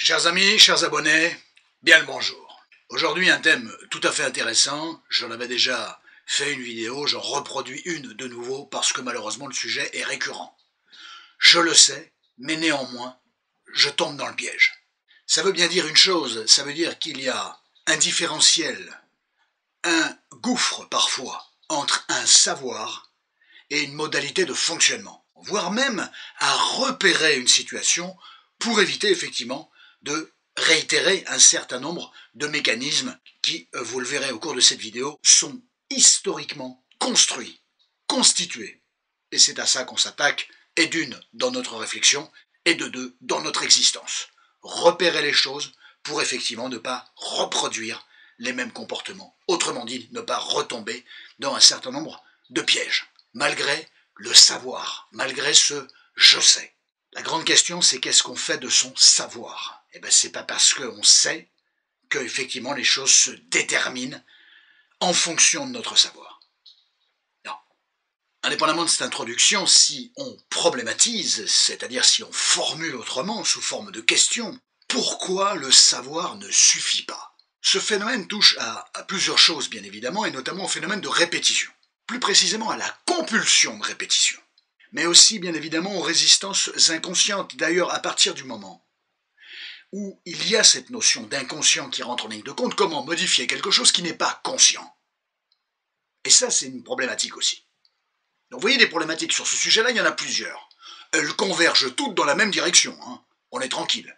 Chers amis, chers abonnés, bien le bonjour. Aujourd'hui un thème tout à fait intéressant, j'en avais déjà fait une vidéo, j'en reproduis une de nouveau parce que malheureusement le sujet est récurrent. Je le sais, mais néanmoins, je tombe dans le piège. Ça veut bien dire une chose, ça veut dire qu'il y a un différentiel, un gouffre parfois, entre un savoir et une modalité de fonctionnement, voire même à repérer une situation pour éviter effectivement de réitérer un certain nombre de mécanismes qui, vous le verrez au cours de cette vidéo, sont historiquement construits, constitués. Et c'est à ça qu'on s'attaque, et d'une, dans notre réflexion, et de deux, dans notre existence. Repérer les choses pour effectivement ne pas reproduire les mêmes comportements. Autrement dit, ne pas retomber dans un certain nombre de pièges, malgré le savoir, malgré ce « je sais ». La grande question, c'est qu'est-ce qu'on fait de son savoir? Eh bien, c'est pas parce qu'on sait que effectivement les choses se déterminent en fonction de notre savoir. Non. Indépendamment de cette introduction, si on problématise, c'est-à-dire si on formule autrement, sous forme de question, pourquoi le savoir ne suffit pas? Ce phénomène touche à plusieurs choses, bien évidemment, et notamment au phénomène de répétition. Plus précisément à la compulsion de répétition. Mais aussi, bien évidemment, aux résistances inconscientes. D'ailleurs, à partir du moment où il y a cette notion d'inconscient qui rentre en ligne de compte, comment modifier quelque chose qui n'est pas conscient? Et ça, c'est une problématique aussi. Donc, vous voyez, des problématiques sur ce sujet-là, il y en a plusieurs. Elles convergent toutes dans la même direction, hein. On est tranquille.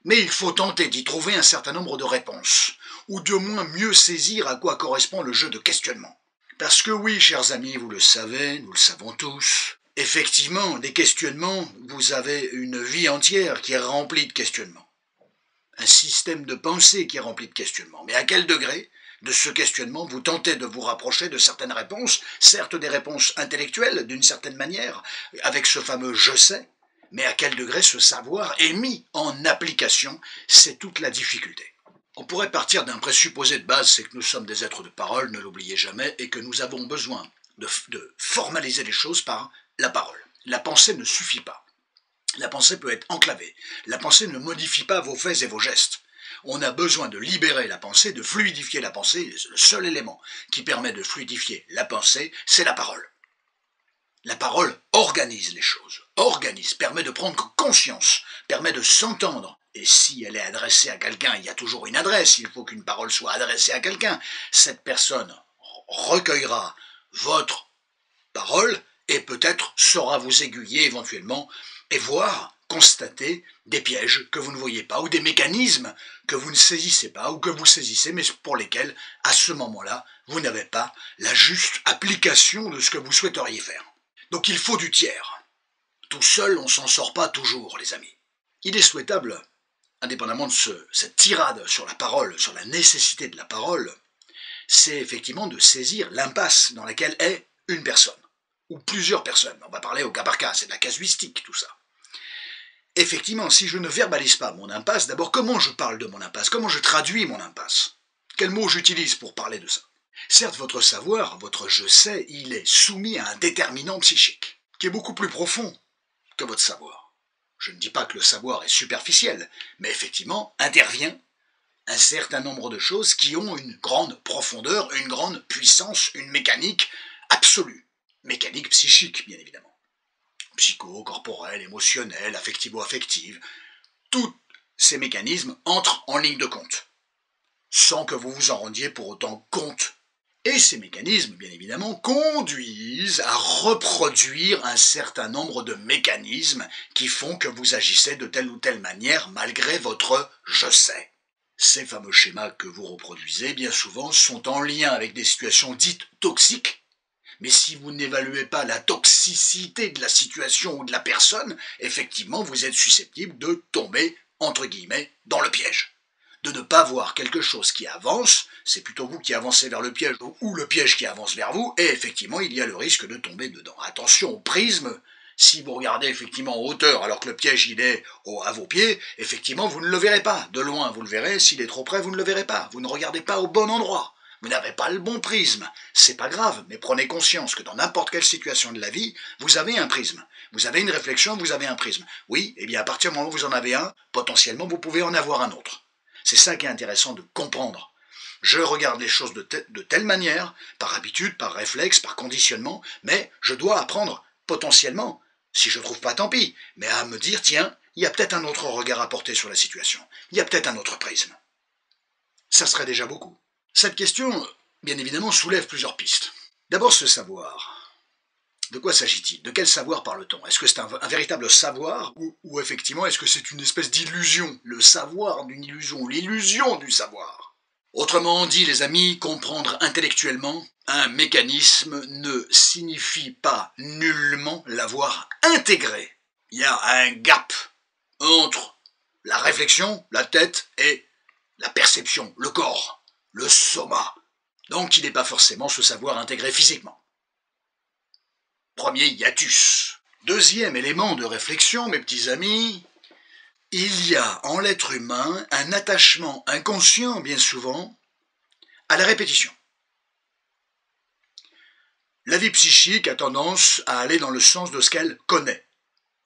Mais il faut tenter d'y trouver un certain nombre de réponses, ou de moins mieux saisir à quoi correspond le jeu de questionnement. Parce que oui, chers amis, vous le savez, nous le savons tous, effectivement, des questionnements, vous avez une vie entière qui est remplie de questionnements. Un système de pensée qui est rempli de questionnements. Mais à quel degré de ce questionnement vous tentez de vous rapprocher de certaines réponses, certes des réponses intellectuelles d'une certaine manière, avec ce fameux « je sais », mais à quel degré ce savoir est mis en application, c'est toute la difficulté. On pourrait partir d'un présupposé de base, c'est que nous sommes des êtres de parole, ne l'oubliez jamais, et que nous avons besoin de formaliser les choses par la parole. La pensée ne suffit pas. La pensée peut être enclavée. La pensée ne modifie pas vos faits et vos gestes. On a besoin de libérer la pensée, de fluidifier la pensée. Le seul élément qui permet de fluidifier la pensée, c'est la parole. La parole organise les choses, permet de prendre conscience, permet de s'entendre. Et si elle est adressée à quelqu'un, il y a toujours une adresse, il faut qu'une parole soit adressée à quelqu'un. Cette personne recueillera votre parole et peut-être saura vous aiguiller éventuellement et voir, constater des pièges que vous ne voyez pas ou des mécanismes que vous ne saisissez pas ou que vous saisissez mais pour lesquels, à ce moment-là, vous n'avez pas la juste application de ce que vous souhaiteriez faire. Donc il faut du tiers. Tout seul, on s'en sort pas toujours, les amis. Il est souhaitable, indépendamment de cette tirade sur la parole, sur la nécessité de la parole, c'est effectivement de saisir l'impasse dans laquelle est une personne, ou plusieurs personnes. On va parler au cas par cas, c'est de la casuistique, tout ça. Effectivement, si je ne verbalise pas mon impasse, d'abord, comment je parle de mon impasse? Comment je traduis mon impasse? Quels mots j'utilise pour parler de ça? Certes, votre savoir, votre je sais, il est soumis à un déterminant psychique, qui est beaucoup plus profond que votre savoir. Je ne dis pas que le savoir est superficiel, mais effectivement, intervient un certain nombre de choses qui ont une grande profondeur, une grande puissance, une mécanique absolue. Mécanique psychique, bien évidemment. Psycho-corporelle, émotionnelle, affectivo-affective. Tous ces mécanismes entrent en ligne de compte, sans que vous vous en rendiez pour autant compte. Et ces mécanismes, bien évidemment, conduisent à reproduire un certain nombre de mécanismes qui font que vous agissez de telle ou telle manière malgré votre « je sais ». Ces fameux schémas que vous reproduisez, bien souvent, sont en lien avec des situations dites toxiques, mais si vous n'évaluez pas la toxicité de la situation ou de la personne, effectivement, vous êtes susceptible de tomber, entre guillemets, dans le piège. De ne pas voir quelque chose qui avance, c'est plutôt vous qui avancez vers le piège ou le piège qui avance vers vous, et effectivement il y a le risque de tomber dedans. Attention au prisme, si vous regardez effectivement en hauteur alors que le piège il est à vos pieds, effectivement vous ne le verrez pas. De loin vous le verrez, s'il est trop près vous ne le verrez pas. Vous ne regardez pas au bon endroit. Vous n'avez pas le bon prisme. C'est pas grave, mais prenez conscience que dans n'importe quelle situation de la vie, vous avez un prisme. Vous avez une réflexion, vous avez un prisme. Oui, et bien à partir du moment où vous en avez un, potentiellement vous pouvez en avoir un autre. C'est ça qui est intéressant de comprendre. Je regarde les choses de telle manière, par habitude, par réflexe, par conditionnement, mais je dois apprendre potentiellement, si je ne trouve pas tant pis, mais à me dire, tiens, il y a peut-être un autre regard à porter sur la situation. Il y a peut-être un autre prisme. Ça serait déjà beaucoup. Cette question, bien évidemment, soulève plusieurs pistes. D'abord, ce savoir. De quoi s'agit-il? De quel savoir parle-t-on? Est-ce que c'est un véritable savoir ou effectivement est-ce que c'est une espèce d'illusion? Le savoir d'une illusion, l'illusion du savoir. Autrement dit, les amis, comprendre intellectuellement un mécanisme ne signifie pas nullement l'avoir intégré. Il y a un gap entre la réflexion, la tête et la perception, le corps, le soma. Donc il n'est pas forcément ce savoir intégré physiquement. Premier hiatus. Deuxième élément de réflexion, mes petits amis, il y a en l'être humain un attachement inconscient, bien souvent, à la répétition. La vie psychique a tendance à aller dans le sens de ce qu'elle connaît,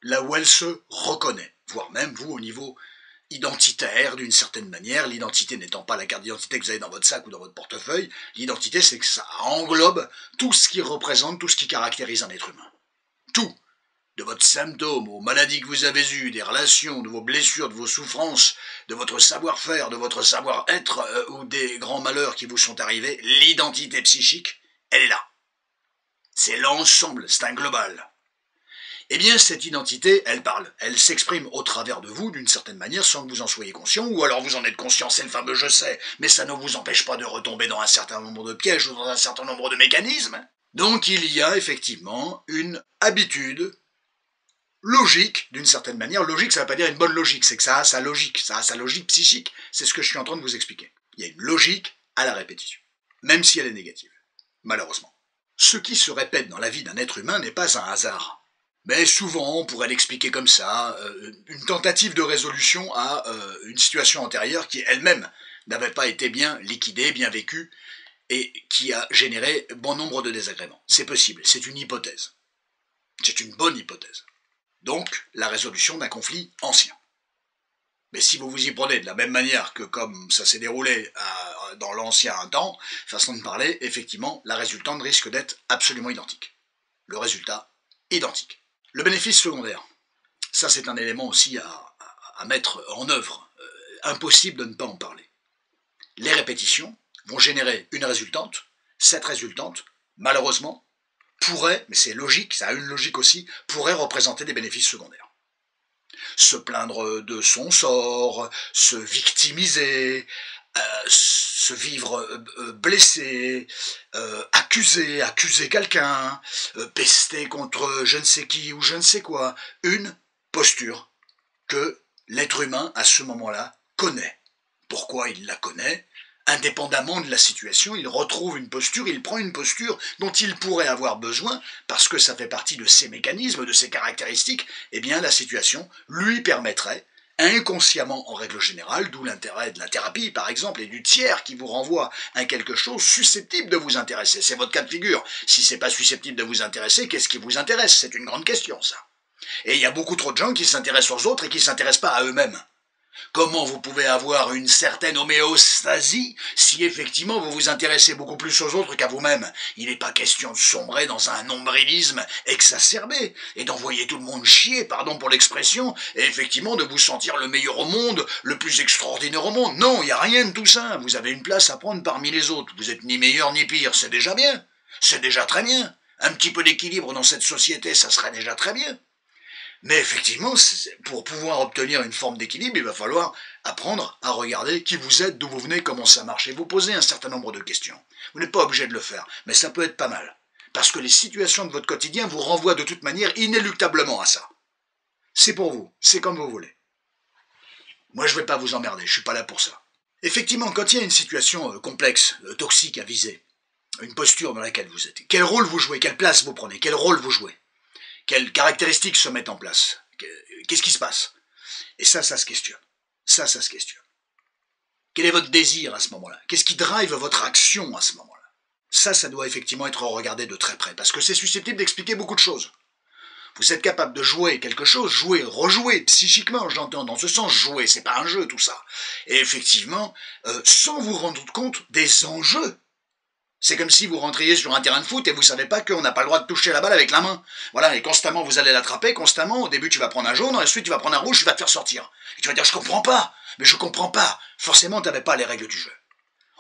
là où elle se reconnaît, voire même vous au niveau identitaire d'une certaine manière, l'identité n'étant pas la carte d'identité que vous avez dans votre sac ou dans votre portefeuille, l'identité c'est que ça englobe tout ce qui représente, tout ce qui caractérise un être humain. Tout. De votre symptôme, aux maladies que vous avez eues, des relations, de vos blessures, de vos souffrances, de votre savoir-faire, de votre savoir-être ou des grands malheurs qui vous sont arrivés, l'identité psychique, elle est là. C'est l'ensemble, c'est un global. Eh bien, cette identité, elle parle. Elle s'exprime au travers de vous, d'une certaine manière, sans que vous en soyez conscient, ou alors vous en êtes conscient, c'est le fameux je sais, mais ça ne vous empêche pas de retomber dans un certain nombre de pièges ou dans un certain nombre de mécanismes. Donc, il y a effectivement une habitude logique, d'une certaine manière. Logique, ça ne veut pas dire une bonne logique, c'est que ça a sa logique psychique. C'est ce que je suis en train de vous expliquer. Il y a une logique à la répétition, même si elle est négative, malheureusement. Ce qui se répète dans la vie d'un être humain n'est pas un hasard. Mais souvent, on pourrait l'expliquer comme ça, une tentative de résolution à une situation antérieure qui elle-même n'avait pas été bien liquidée, bien vécue, et qui a généré bon nombre de désagréments. C'est possible, c'est une hypothèse. C'est une bonne hypothèse. Donc, la résolution d'un conflit ancien. Mais si vous vous y prenez de la même manière que comme ça s'est déroulé dans l'ancien temps, façon de parler, effectivement, la résultante risque d'être absolument identique. Le résultat, identique. Le bénéfice secondaire, ça c'est un élément aussi à mettre en œuvre. Impossible de ne pas en parler. Les répétitions vont générer une résultante. Cette résultante, malheureusement, pourrait, mais c'est logique, ça a une logique aussi, pourrait représenter des bénéfices secondaires. Se plaindre de son sort, se victimiser, se vivre blessé, accuser quelqu'un, pester contre je ne sais qui ou je ne sais quoi. Une posture que l'être humain, à ce moment-là, connaît. Pourquoi il la connaît? Indépendamment de la situation, il retrouve une posture, il prend une posture dont il pourrait avoir besoin, parce que ça fait partie de ses mécanismes, de ses caractéristiques, eh bien la situation lui permettrait, inconsciemment en règle générale, d'où l'intérêt de la thérapie par exemple, et du tiers qui vous renvoie à quelque chose susceptible de vous intéresser. C'est votre cas de figure. Si c'est pas susceptible de vous intéresser, qu'est-ce qui vous intéresse? C'est une grande question ça. Et il y a beaucoup trop de gens qui s'intéressent aux autres et qui ne s'intéressent pas à eux-mêmes. Comment vous pouvez avoir une certaine homéostasie si effectivement vous vous intéressez beaucoup plus aux autres qu'à vous-même? Il n'est pas question de sombrer dans un nombrilisme exacerbé et d'envoyer tout le monde chier, pardon pour l'expression, et effectivement de vous sentir le meilleur au monde, le plus extraordinaire au monde. Non, il n'y a rien de tout ça. Vous avez une place à prendre parmi les autres. Vous n'êtes ni meilleur ni pire, c'est déjà bien. C'est déjà très bien. Un petit peu d'équilibre dans cette société, ça serait déjà très bien. Mais effectivement, pour pouvoir obtenir une forme d'équilibre, il va falloir apprendre à regarder qui vous êtes, d'où vous venez, comment ça marche, et vous poser un certain nombre de questions. Vous n'êtes pas obligé de le faire, mais ça peut être pas mal. Parce que les situations de votre quotidien vous renvoient de toute manière inéluctablement à ça. C'est pour vous, c'est comme vous voulez. Moi, je ne vais pas vous emmerder, je ne suis pas là pour ça. Effectivement, quand il y a une situation complexe, toxique à viser, une posture dans laquelle vous êtes, quel rôle vous jouez, quelle place vous prenez, quel rôle vous jouez? Quelles caractéristiques se mettent en place? Qu'est-ce qui se passe? Et ça se questionne. Ça se questionne. Quel est votre désir à ce moment-là? Qu'est-ce qui drive votre action à ce moment-là? Ça doit effectivement être regardé de très près, parce que c'est susceptible d'expliquer beaucoup de choses. Vous êtes capable de jouer quelque chose, jouer, rejouer, psychiquement, j'entends dans ce sens, jouer, c'est pas un jeu tout ça. Et effectivement, sans vous rendre compte des enjeux. C'est comme si vous rentriez sur un terrain de foot et vous savez pas qu'on n'a pas le droit de toucher la balle avec la main. Voilà, et constamment vous allez l'attraper, constamment, au début tu vas prendre un jaune, ensuite tu vas prendre un rouge, tu vas te faire sortir. Et tu vas dire je comprends pas, mais je comprends pas. Forcément t'avais pas les règles du jeu.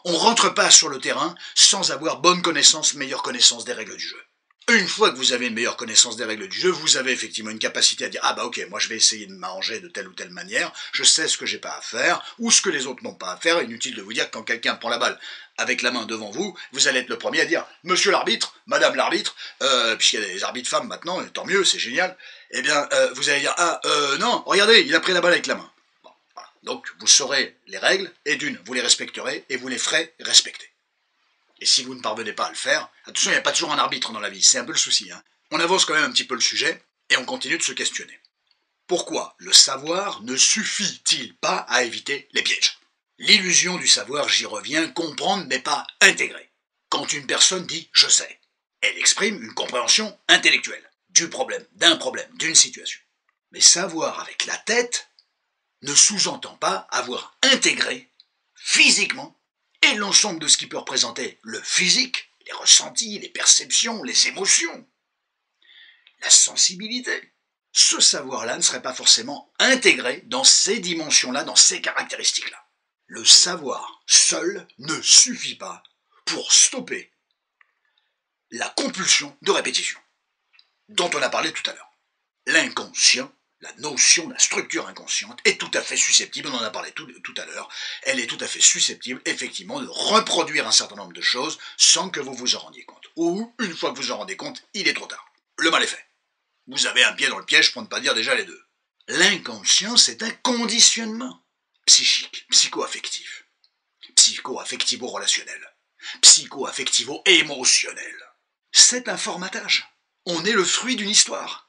On rentre pas sur le terrain sans avoir bonne connaissance, meilleure connaissance des règles du jeu. Une fois que vous avez une meilleure connaissance des règles du jeu, vous avez effectivement une capacité à dire « Ah bah ok, moi je vais essayer de m'arranger de telle ou telle manière, je sais ce que j'ai pas à faire, ou ce que les autres n'ont pas à faire. » Inutile de vous dire que quand quelqu'un prend la balle avec la main devant vous, vous allez être le premier à dire « Monsieur l'arbitre, Madame l'arbitre, puisqu'il y a des arbitres femmes maintenant, et tant mieux, c'est génial, eh bien vous allez dire « Ah, non, regardez, il a pris la balle avec la main. » Bon, voilà. Donc vous saurez les règles, et d'une, vous les respecterez, et vous les ferez respecter. Et si vous ne parvenez pas à le faire, attention, il n'y a pas toujours un arbitre dans la vie, c'est un peu le souci. On avance quand même un petit peu le sujet, et on continue de se questionner. Pourquoi le savoir ne suffit-il pas à éviter les pièges? L'illusion du savoir, j'y reviens, comprendre n'est pas intégrer. Quand une personne dit « je sais », elle exprime une compréhension intellectuelle du problème, d'un problème, d'une situation. Mais savoir avec la tête ne sous-entend pas avoir intégré physiquement et l'ensemble de ce qui peut représenter le physique, les ressentis, les perceptions, les émotions, la sensibilité. Ce savoir-là ne serait pas forcément intégré dans ces dimensions-là, dans ces caractéristiques-là. Le savoir seul ne suffit pas pour stopper la compulsion de répétition, dont on a parlé tout à l'heure. L'inconscient, la notion, la structure inconsciente est tout à fait susceptible, on en a parlé tout à l'heure, elle est tout à fait susceptible, effectivement, de reproduire un certain nombre de choses sans que vous vous en rendiez compte. Ou, une fois que vous en rendez compte, il est trop tard. Le mal est fait. Vous avez un pied dans le piège pour ne pas dire déjà les deux. L'inconscient, c'est un conditionnement psychique, psycho-affectif, psycho-affectivo-relationnel, psycho-affectivo-émotionnel. C'est un formatage. On est le fruit d'une histoire.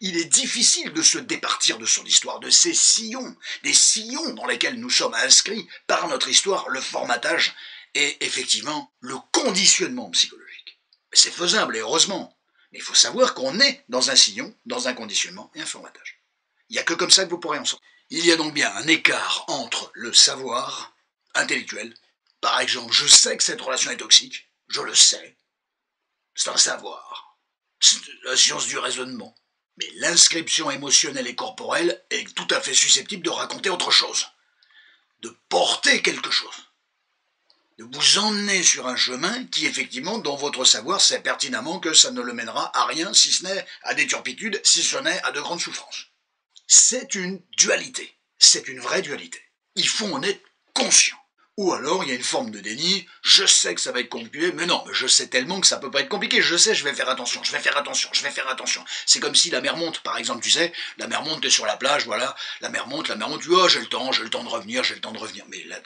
Il est difficile de se départir de son histoire, de ces sillons, des sillons dans lesquels nous sommes inscrits par notre histoire, le formatage et effectivement le conditionnement psychologique. C'est faisable et heureusement, mais il faut savoir qu'on est dans un sillon, dans un conditionnement et un formatage. Il n'y a que comme ça que vous pourrez en sortir. Il y a donc bien un écart entre le savoir intellectuel, par exemple, je sais que cette relation est toxique, je le sais, c'est un savoir, c'est la science du raisonnement. Mais l'inscription émotionnelle et corporelle est tout à fait susceptible de raconter autre chose, de porter quelque chose, de vous emmener sur un chemin qui, effectivement, dans votre savoir, sait pertinemment que ça ne le mènera à rien, si ce n'est à des turpitudes, si ce n'est à de grandes souffrances. C'est une dualité, c'est une vraie dualité. Il faut en être conscient. Ou alors, il y a une forme de déni, je sais que ça va être compliqué, mais non, je sais tellement que ça peut pas être compliqué, je sais, je vais faire attention, je vais faire attention, je vais faire attention. C'est comme si la mer monte, par exemple, tu sais, la mer monte, t'es sur la plage, voilà, la mer monte, tu dis, oh, j'ai le temps de revenir, j'ai le temps de revenir. Mais là,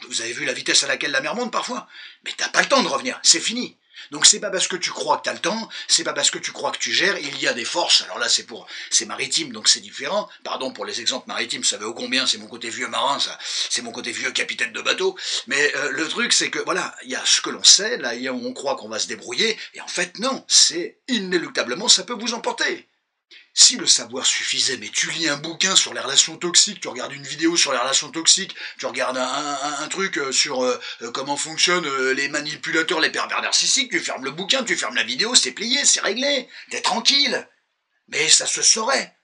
vous avez vu la vitesse à laquelle la mer monte parfois? Mais t'as pas le temps de revenir, c'est fini. Donc c'est pas parce que tu crois que tu as le temps, c'est pas parce que tu crois que tu gères, il y a des forces, alors là c'est maritime, donc c'est différent, pardon pour les exemples maritimes, ça veut ô combien, c'est mon côté vieux marin, ça, c'est mon côté vieux capitaine de bateau, mais le truc c'est que voilà, il y a ce que l'on sait, là on croit qu'on va se débrouiller, et en fait non, c'est inéluctablement, ça peut vous emporter. Si le savoir suffisait, mais tu lis un bouquin sur les relations toxiques, tu regardes une vidéo sur les relations toxiques, tu regardes un truc sur comment fonctionnent les manipulateurs, les pervers narcissiques, tu fermes le bouquin, tu fermes la vidéo, c'est plié, c'est réglé, t'es tranquille. Mais ça se saurait.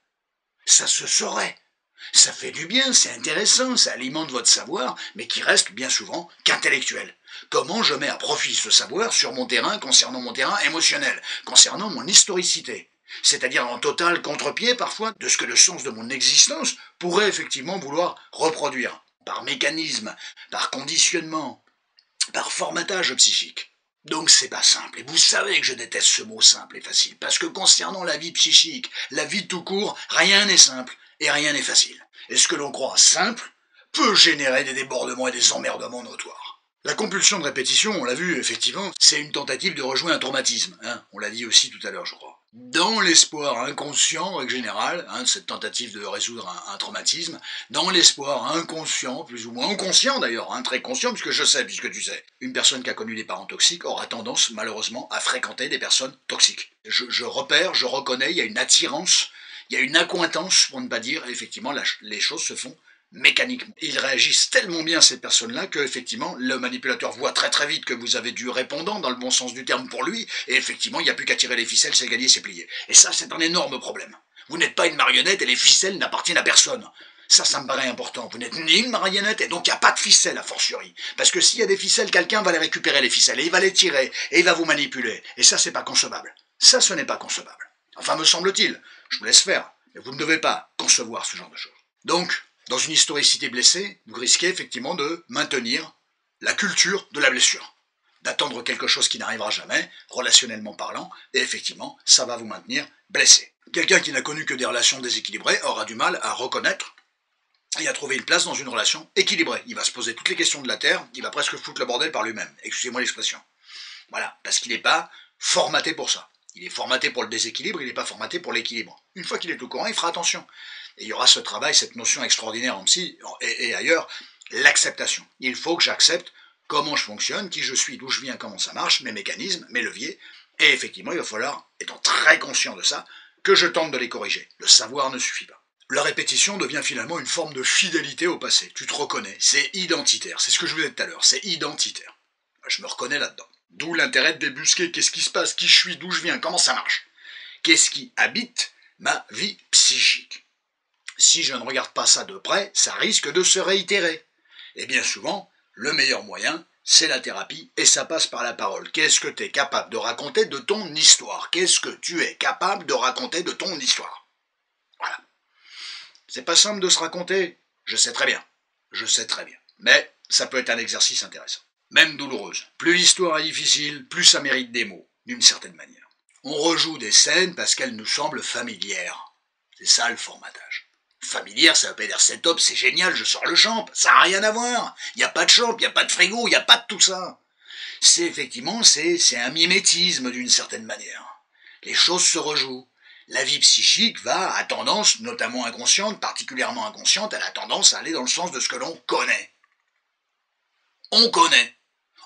Ça se saurait. Ça fait du bien, c'est intéressant, ça alimente votre savoir, mais qui reste bien souvent qu'intellectuel. Comment je mets à profit ce savoir sur mon terrain, concernant mon terrain émotionnel, concernant mon historicité? C'est-à-dire en total contre-pied parfois de ce que le sens de mon existence pourrait effectivement vouloir reproduire, par mécanisme, par conditionnement, par formatage psychique. Donc c'est pas simple, et vous savez que je déteste ce mot simple et facile, parce que concernant la vie psychique, la vie tout court, rien n'est simple et rien n'est facile. Et ce que l'on croit simple peut générer des débordements et des emmerdements notoires. La compulsion de répétition, on l'a vu effectivement, c'est une tentative de rejouer un traumatisme, on l'a dit aussi tout à l'heure je crois. dans l'espoir inconscient, en règle générale, cette tentative de résoudre un traumatisme, dans l'espoir inconscient, plus ou moins inconscient d'ailleurs, très conscient, puisque je sais, puisque tu sais, une personne qui a connu des parents toxiques aura tendance, malheureusement, à fréquenter des personnes toxiques. Je repère, je reconnais, il y a une attirance, il y a une accointance, pour ne pas dire, effectivement, les choses se font mécaniquement. Ils réagissent tellement bien, ces personnes-là, que effectivement le manipulateur voit très très vite que vous avez du répondant, dans le bon sens du terme pour lui, et effectivement il n'y a plus qu'à tirer les ficelles, c'est gagné, c'est plié. Et ça, c'est un énorme problème. Vous n'êtes pas une marionnette et les ficelles n'appartiennent à personne. Ça me paraît important. Vous n'êtes ni une marionnette et donc il n'y a pas de ficelles a fortiori. Parce que s'il y a des ficelles, quelqu'un va les récupérer les ficelles et il va les tirer et il va vous manipuler. Et ça, c'est pas concevable. Ça, ce n'est pas concevable. Enfin, me semble-t-il. Je vous laisse faire. Mais vous ne devez pas concevoir ce genre de choses. Donc, dans une historicité blessée, vous risquez effectivement de maintenir la culture de la blessure, d'attendre quelque chose qui n'arrivera jamais, relationnellement parlant, et effectivement, ça va vous maintenir blessé. Quelqu'un qui n'a connu que des relations déséquilibrées aura du mal à reconnaître et à trouver une place dans une relation équilibrée. Il va se poser toutes les questions de la Terre, il va presque foutre le bordel par lui-même, excusez-moi l'expression. Voilà, parce qu'il n'est pas formaté pour ça. Il est formaté pour le déséquilibre, il n'est pas formaté pour l'équilibre. Une fois qu'il est au courant, il fera attention. Et il y aura ce travail, cette notion extraordinaire en psy et ailleurs, l'acceptation. Il faut que j'accepte comment je fonctionne, qui je suis, d'où je viens, comment ça marche, mes mécanismes, mes leviers. Et effectivement, il va falloir, étant très conscient de ça, que je tente de les corriger. Le savoir ne suffit pas. La répétition devient finalement une forme de fidélité au passé. Tu te reconnais, c'est identitaire. C'est ce que je vous disais tout à l'heure, c'est identitaire. Je me reconnais là-dedans. D'où l'intérêt de débusquer qu'est-ce qui se passe, qui je suis, d'où je viens, comment ça marche. Qu'est-ce qui habite ma vie psychique. Si je ne regarde pas ça de près, ça risque de se réitérer. Et bien souvent, le meilleur moyen, c'est la thérapie, et ça passe par la parole. Qu'est-ce que tu es capable de raconter de ton histoire? Qu'est-ce que tu es capable de raconter de ton histoire? Voilà. C'est pas simple de se raconter, je sais très bien. Je sais très bien. Mais ça peut être un exercice intéressant. Même douloureuse. Plus l'histoire est difficile, plus ça mérite des mots, d'une certaine manière. On rejoue des scènes parce qu'elles nous semblent familières. C'est ça le formatage. Familière, ça veut pas dire c'est top, c'est génial, je sors le champ, ça n'a rien à voir. Il n'y a pas de champ, il n'y a pas de frigo, il n'y a pas de tout ça. C'est effectivement, c'est un mimétisme d'une certaine manière. Les choses se rejouent. La vie psychique a tendance, notamment inconsciente, particulièrement inconsciente, elle a tendance à aller dans le sens de ce que l'on connaît. On connaît.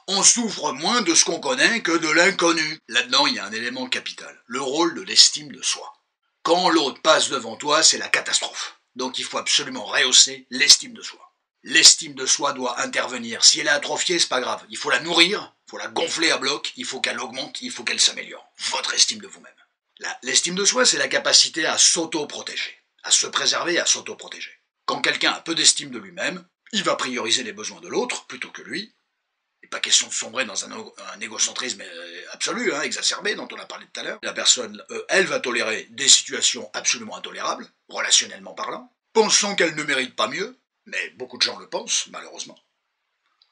On souffre moins de ce qu'on connaît que de l'inconnu. Là-dedans, il y a un élément capital, le rôle de l'estime de soi. Quand l'autre passe devant toi, c'est la catastrophe. Donc il faut absolument rehausser l'estime de soi. L'estime de soi doit intervenir. Si elle est atrophiée, c'est pas grave. Il faut la nourrir, il faut la gonfler à bloc, il faut qu'elle augmente, il faut qu'elle s'améliore. Votre estime de vous-même. L'estime de soi, c'est la capacité à s'auto-protéger, à se préserver, à s'auto-protéger. Quand quelqu'un a peu d'estime de lui-même, il va prioriser les besoins de l'autre plutôt que lui. Il n'est pas question de sombrer dans un égocentrisme absolu, exacerbé, dont on a parlé tout à l'heure. La personne, elle va tolérer des situations absolument intolérables, relationnellement parlant, pensant qu'elle ne mérite pas mieux, mais beaucoup de gens le pensent, malheureusement.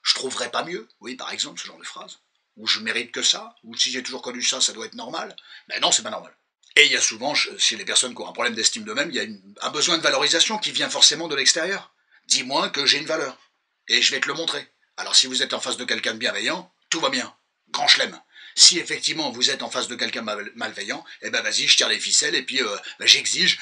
Je trouverais pas mieux, oui, par exemple, ce genre de phrase. Ou je mérite que ça, ou si j'ai toujours connu ça, ça doit être normal. Mais non, c'est pas normal. Et il y a souvent, chez les personnes qui ont un problème d'estime d'eux-mêmes, il y a un besoin de valorisation qui vient forcément de l'extérieur. Dis-moi que j'ai une valeur, et je vais te le montrer. Alors si vous êtes en face de quelqu'un de bienveillant, tout va bien. Grand chelem. Si effectivement vous êtes en face de quelqu'un malveillant, eh ben vas-y, je tire les ficelles et puis j'exige,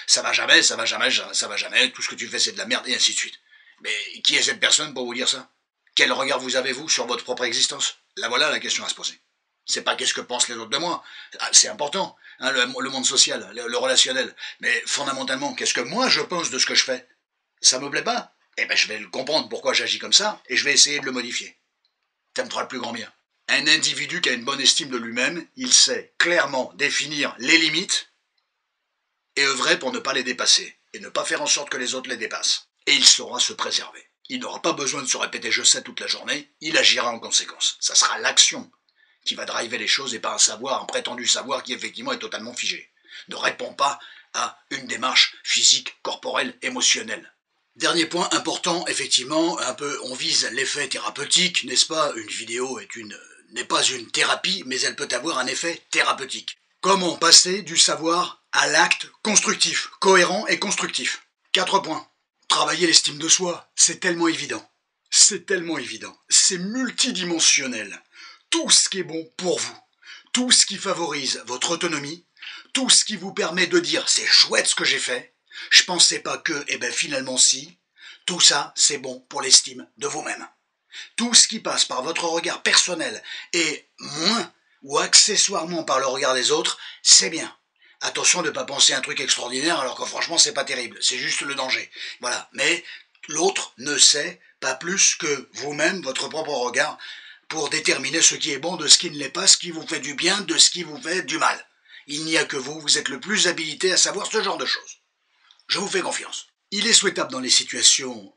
ça va jamais, tout ce que tu fais c'est de la merde et ainsi de suite. Mais qui est cette personne pour vous dire ça? Quel regard vous avez-vous sur votre propre existence? Là voilà la question à se poser. C'est pas qu'est-ce que pensent les autres de moi. C'est important, le monde social, le relationnel. Mais fondamentalement, qu'est-ce que moi je pense de ce que je fais? Ça me plaît pas? Eh ben je vais comprendre pourquoi j'agis comme ça, et je vais essayer de le modifier. Ça me fera le plus grand bien. Un individu qui a une bonne estime de lui-même, il sait clairement définir les limites et œuvrer pour ne pas les dépasser, et ne pas faire en sorte que les autres les dépassent. Et il saura se préserver. Il n'aura pas besoin de se répéter « je sais » toute la journée, il agira en conséquence. Ça sera l'action qui va driver les choses et pas un prétendu savoir qui effectivement est totalement figé. Ne répond pas à une démarche physique, corporelle, émotionnelle. Dernier point important, effectivement, on vise l'effet thérapeutique, n'est-ce pas? Une vidéo n'est pas une thérapie, mais elle peut avoir un effet thérapeutique. Comment passer du savoir à l'acte constructif, cohérent et constructif? 4 points. Travailler l'estime de soi, c'est tellement évident. C'est tellement évident. C'est multidimensionnel. Tout ce qui est bon pour vous, tout ce qui favorise votre autonomie, tout ce qui vous permet de dire c'est chouette ce que j'ai fait, je pensais pas que, et ben finalement si, tout ça c'est bon pour l'estime de vous-même. Tout ce qui passe par votre regard personnel et moins ou accessoirement par le regard des autres, c'est bien. Attention de ne pas penser un truc extraordinaire alors que franchement c'est pas terrible, c'est juste le danger. Voilà, mais l'autre ne sait pas plus que vous-même, votre propre regard, pour déterminer ce qui est bon de ce qui ne l'est pas, ce qui vous fait du bien de ce qui vous fait du mal. Il n'y a que vous, vous êtes le plus habilité à savoir ce genre de choses. Je vous fais confiance. Il est souhaitable dans les situations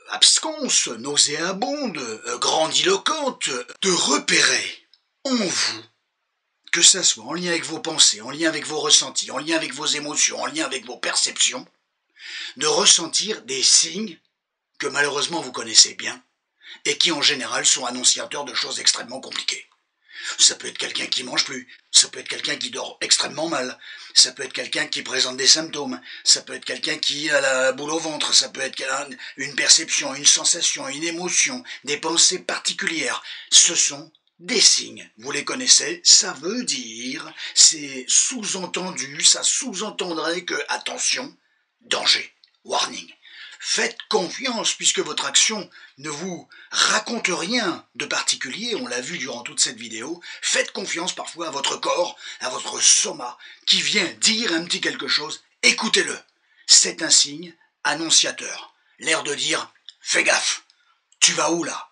absconses, nauséabondes, grandiloquentes, de repérer en vous, que ça soit en lien avec vos pensées, en lien avec vos ressentis, en lien avec vos émotions, en lien avec vos perceptions, de ressentir des signes que malheureusement vous connaissez bien et qui en général sont annonciateurs de choses extrêmement compliquées. Ça peut être quelqu'un qui mange plus, ça peut être quelqu'un qui dort extrêmement mal, ça peut être quelqu'un qui présente des symptômes, ça peut être quelqu'un qui a la boule au ventre, ça peut être une perception, une sensation, une émotion, des pensées particulières. Ce sont des signes, vous les connaissez, ça veut dire, c'est sous-entendu, ça sous-entendrait que, attention, danger, warning. Faites confiance puisque votre action ne vous raconte rien de particulier, on l'a vu durant toute cette vidéo. Faites confiance parfois à votre corps, à votre soma qui vient dire un petit quelque chose, écoutez-le. C'est un signe annonciateur, l'air de dire « fais gaffe, tu vas où là ?»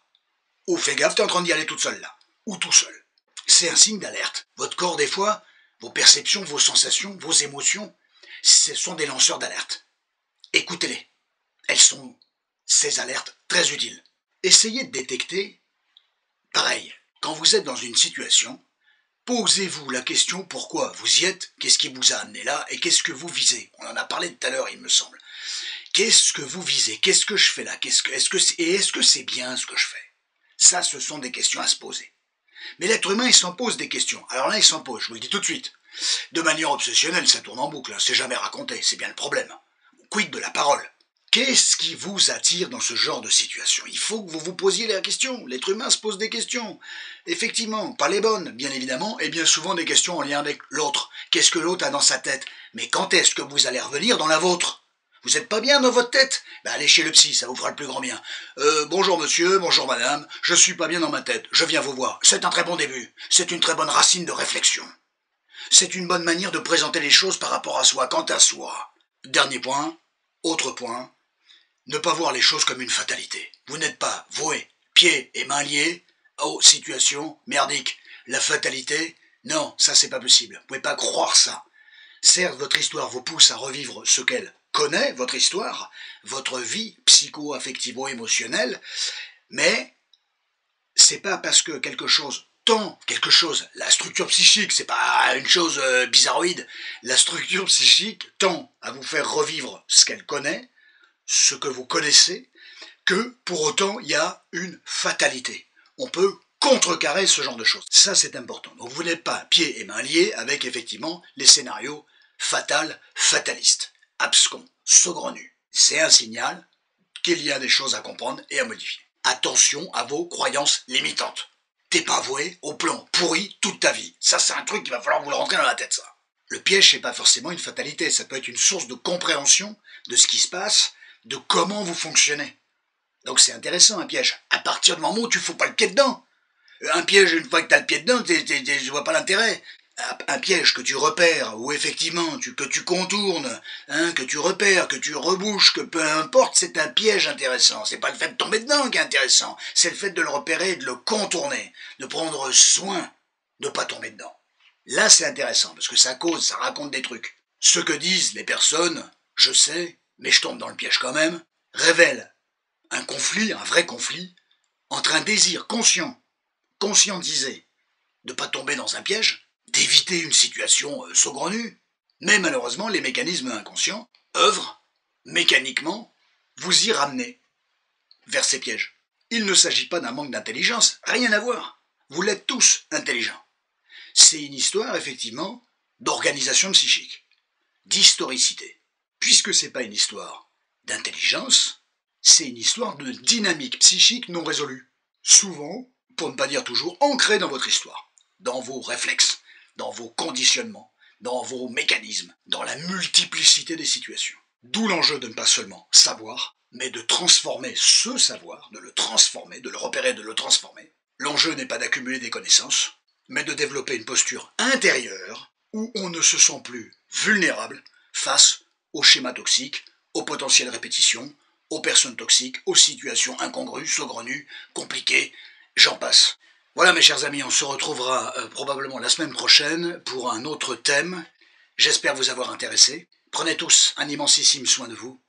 ou « fais gaffe, t'es en train d'y aller toute seule là » ou tout seul. C'est un signe d'alerte. Votre corps des fois, vos perceptions, vos sensations, vos émotions, ce sont des lanceurs d'alerte. Écoutez-les. Elles sont, ces alertes, très utiles. Essayez de détecter, pareil, quand vous êtes dans une situation, posez-vous la question pourquoi vous y êtes, qu'est-ce qui vous a amené là et qu'est-ce que vous visez. On en a parlé tout à l'heure, il me semble. Qu'est-ce que vous visez? Qu'est-ce que je fais là? Est-ce que c'est bien ce que je fais? Ça, ce sont des questions à se poser. Mais l'être humain, il s'en pose des questions. Alors là, il s'en pose, je vous le dis tout de suite. De manière obsessionnelle, ça tourne en boucle, hein. C'est jamais raconté, c'est bien le problème. Quid de la parole? Qu'est-ce qui vous attire dans ce genre de situation? Il faut que vous vous posiez la question. L'être humain se pose des questions. Effectivement, pas les bonnes, bien évidemment, et bien souvent des questions en lien avec l'autre. Qu'est-ce que l'autre a dans sa tête? Mais quand est-ce que vous allez revenir dans la vôtre? Vous n'êtes pas bien dans votre tête? Ben allez chez le psy, ça vous fera le plus grand bien. Bonjour monsieur, bonjour madame, je suis pas bien dans ma tête, je viens vous voir. C'est un très bon début, c'est une très bonne racine de réflexion. C'est une bonne manière de présenter les choses par rapport à soi, quant à soi. Dernier point, autre point, ne pas voir les choses comme une fatalité. Vous n'êtes pas voué, pieds et mains liés, aux situations merdiques. La fatalité, non, ça c'est pas possible. Vous pouvez pas croire ça. Certes, votre histoire vous pousse à revivre ce qu'elle connaît, votre histoire, votre vie psycho-affectivo-émotionnelle, mais c'est pas parce que quelque chose, la structure psychique, c'est pas une chose bizarroïde, la structure psychique tend à vous faire revivre ce qu'elle connaît, ce que vous connaissez, que pour autant il y a une fatalité. On peut contrecarrer ce genre de choses. Ça c'est important. Donc vous n'êtes pas pieds et mains liés avec effectivement les scénarios fatalistes, abscons, saugrenus. C'est un signal qu'il y a des choses à comprendre et à modifier. Attention à vos croyances limitantes. T'es pas voué au plan pourri toute ta vie. Ça c'est un truc qu'il va falloir vous le rentrer dans la tête, ça. Le piège c'est pas forcément une fatalité, ça peut être une source de compréhension de ce qui se passe, de comment vous fonctionnez. Donc c'est intéressant un piège. À partir du moment où tu fous pas le pied dedans. Un piège, une fois que tu as le pied dedans, je vois pas l'intérêt. Un piège que tu repères, ou effectivement que tu contournes, hein, que tu repères, que tu rebouches, que peu importe, c'est un piège intéressant. C'est pas le fait de tomber dedans qui est intéressant, c'est le fait de le repérer, de le contourner, de prendre soin de pas tomber dedans. Là c'est intéressant, parce que ça raconte des trucs. Ce que disent les personnes, je sais, mais je tombe dans le piège quand même, révèle un conflit, un vrai conflit, entre un désir conscient, conscientisé, de ne pas tomber dans un piège, d'éviter une situation saugrenue, mais malheureusement les mécanismes inconscients œuvrent mécaniquement vous y ramener vers ces pièges. Il ne s'agit pas d'un manque d'intelligence, rien à voir. Vous l'êtes tous intelligents. C'est une histoire effectivement d'organisation psychique, d'historicité. Puisque c'est pas une histoire d'intelligence, c'est une histoire de dynamique psychique non résolue. Souvent, pour ne pas dire toujours, ancrée dans votre histoire, dans vos réflexes, dans vos conditionnements, dans vos mécanismes, dans la multiplicité des situations. D'où l'enjeu de ne pas seulement savoir, mais de transformer ce savoir, de le transformer, de le repérer, de le transformer. L'enjeu n'est pas d'accumuler des connaissances, mais de développer une posture intérieure où on ne se sent plus vulnérable face aux schémas toxiques, aux potentielles répétitions, aux personnes toxiques, aux situations incongrues, saugrenues, compliquées, j'en passe. Voilà mes chers amis, on se retrouvera probablement la semaine prochaine pour un autre thème. J'espère vous avoir intéressé. Prenez tous un immensissime soin de vous.